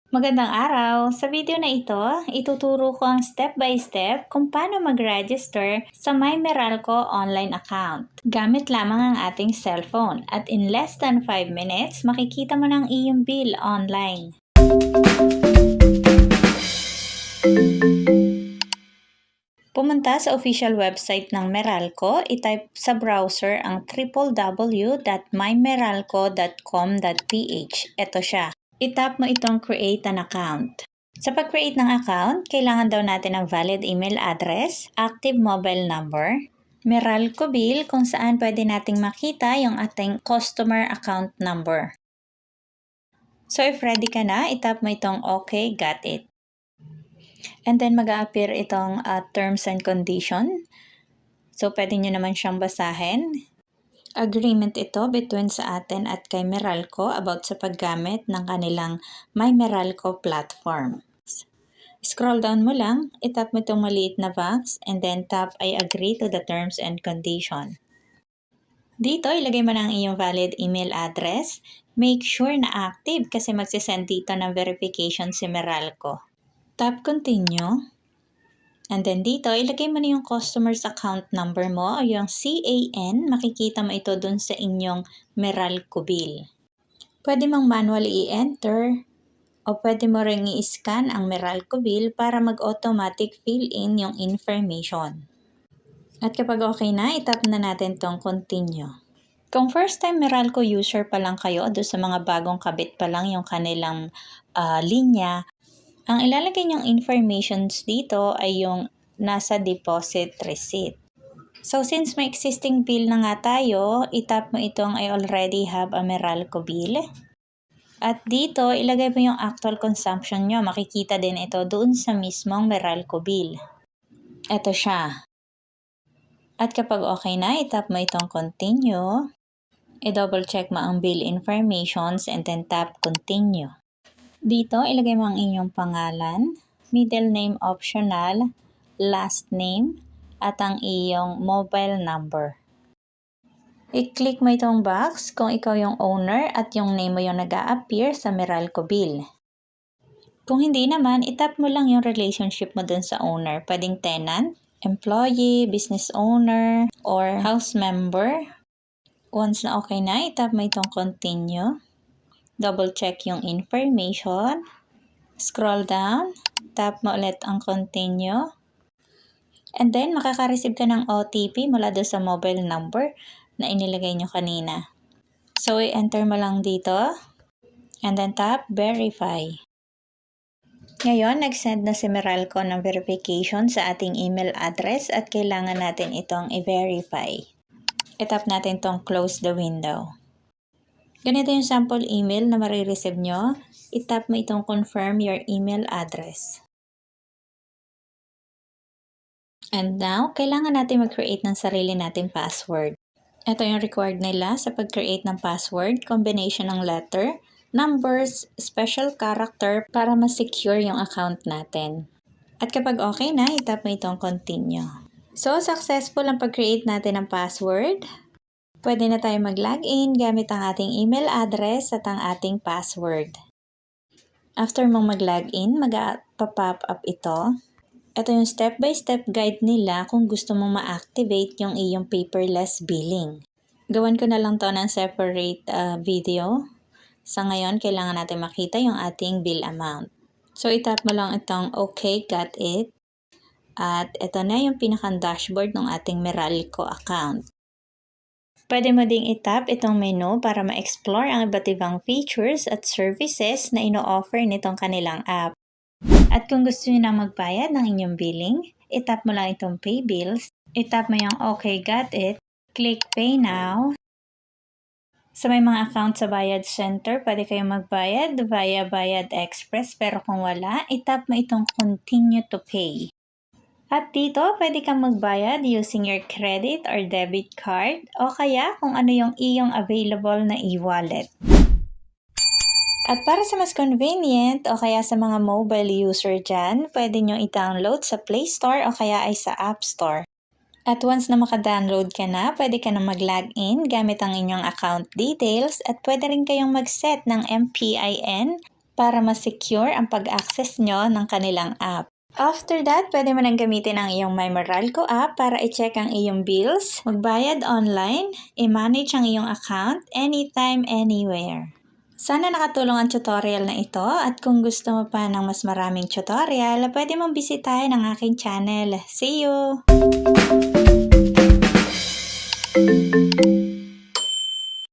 Magandang araw! Sa video na ito, ituturo ko ang step-by-step kung paano mag-register sa My Meralco online account. Gamit lamang ang ating cellphone at in less than 5 minutes, makikita mo ng iyong bill online. Pumunta sa official website ng Meralco, itype sa browser ang www.mymeralco.com.ph. Ito siya. I-tap mo itong create an account. Sa pag-create ng account, kailangan daw natin ng valid email address, active mobile number, Meralco bill kung saan pwede nating makita yung ating customer account number. So if ready ka na, i-tap mo itong okay, got it. And then mag-a-appear itong terms and condition. So pwede nyo naman siyang basahin. Agreement ito between sa atin at kay Meralco about sa paggamit ng kanilang My Meralco platform. Scroll down mo lang, itap mo itong maliit na box, and then tap I agree to the terms and condition. Dito, ilagay mo na ang iyong valid email address. Make sure na active kasi magsisend dito ng verification si Meralco. Tap continue. And then dito, ilagay mo na yung customer's account number mo o yung CAN. Makikita mo ito dun sa inyong Meralco bill. Pwede mong manually i-enter o pwede mo ring i-scan ang Meralco bill para mag-automatic fill in yung information. At kapag okay na, itap na natin tong continue. Kung first time Meralco user pa lang kayo o sa mga bagong kabit pa lang yung kanilang linya, ang ilalagay niyong informations dito ay yung nasa deposit receipt. So since may existing bill na nga tayo, itap mo itong I already have a Meralco bill. At dito, ilagay mo yung actual consumption nyo. Makikita din ito doon sa mismong Meralco bill. Ito siya. At kapag okay na, itap mo itong continue. I-double check mo ang bill informations and then tap continue. Dito, ilagay mo ang inyong pangalan, middle name optional, last name, at ang iyong mobile number. I-click mo itong box kung ikaw yung owner at yung name mo yung nag-a-appear sa Meralco bill. Kung hindi naman, itap mo lang yung relationship mo dun sa owner. Pwedeng tenant, employee, business owner, or house member. Once na okay na, itap mo itong continue. Double check yung information. Scroll down. Tap mo ulit ang continue. And then, makaka-receive ka ng OTP mula doon sa mobile number na inilagay nyo kanina. So, i-enter mo lang dito. And then tap verify. Ngayon, nag-send na si Meralco ng verification sa ating email address at kailangan natin itong i-verify. I-tap natin itong close the window. Ganito yung sample email na marireceive nyo. I-tap mo itong confirm your email address. And now, kailangan natin mag-create ng sarili nating password. Ito yung required nila sa pag-create ng password, combination ng letter, numbers, special character para ma-secure yung account natin. At kapag okay na, itap mo itong continue. So, successful ang pag-create natin ng password. Pwede na tayo mag-login gamit ang ating email address at ang ating password. After mong mag-login, mag-pop up ito. Ito yung step-by-step guide nila kung gusto mong ma-activate yung iyong paperless billing. Gawan ko na lang to ng separate video. Sa ngayon, kailangan natin makita yung ating bill amount. So, itap mo lang itong okay, got it. At ito na yung pinakang dashboard ng ating Meralco account. Pwede mo ding itap itong menu para ma-explore ang iba't ibang features at services na ino-offer nitong kanilang app. At kung gusto niyo na magbayad ng inyong billing, itap mo lang itong pay bills, itap mo yung okay, got it, click pay now. Sa may mga account sa Bayad Center, pwede kayong magbayad via Bayad Express, pero kung wala, itap mo itong continue to pay. At dito, pwede kang magbayad using your credit or debit card o kaya kung ano yung iyong available na e-wallet. At para sa mas convenient o kaya sa mga mobile user dyan, pwede nyo i-download sa Play Store o kaya ay sa App Store. At once na maka-download ka na, pwede ka na mag-login gamit ang inyong account details at pwede rin kayong mag-set ng MPIN para ma-secure ang pag-access nyo ng kanilang app. After that, pwede mo nang gamitin ang iyong MyMeralco app para i-check ang iyong bills, magbayad online, i-manage ang iyong account anytime, anywhere. Sana nakatulong ang tutorial na ito at kung gusto mo pa ng mas maraming tutorial, pwede mong bisitahin ang aking channel. See you!